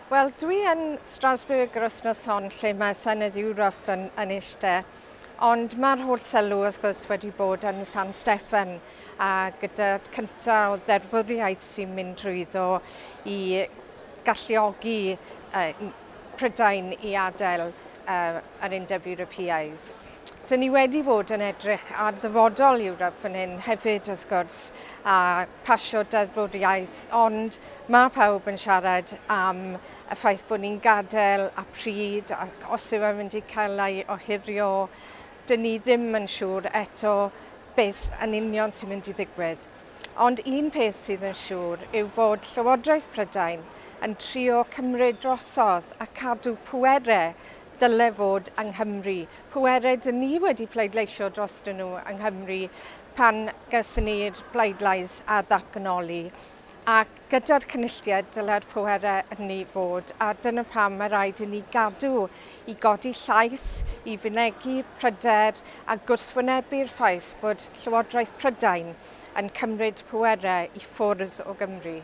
Wel, dwi yn Strasbwrg yr wythnos hon lle mae Senedd Ewrop yn eistedd, ond mae'r holl sylw wrth gwrs wedi bod yn San Steffan a gyda cyntaf o ddeddfwriaeth sy'n mynd trwyddo i galluogi Prydain i adael yr Undeb Ewropeaidd. Dyn ni wedi bod yn edrych ar dyfodol Ewrop fan hyn hefyd wrth gwrs a pasio deddfwriaeth, ond mae pawb yn siarad am y ffaith bod ni'n gadael a pryd ac os yw e'n mynd i cael ei ohirio, dyn ni ddim yn siŵr eto beth yn union sy'n mynd i ddigwydd. Ond un peth sydd yn siŵr yw bod Llywodraeth Prydain yn trio cymryd drosodd a cadw pwerau dyle fod yng Nghymru. Pwerau dyn ni wedi pleidleisio drostyn nhw yng Nghymru pan gaethon ni'r bleidlais a ddatganoli. Ac gyda'r cynulliad dyle'r pwerau yn ei fod, a dyna pam mae rhaid i ni gadw i godi llais, i fynegu pryder a gwrthwynebu'r ffaith bod Llywodraeth Prydain yn cymryd pwerau i ffwrdd o Gymru.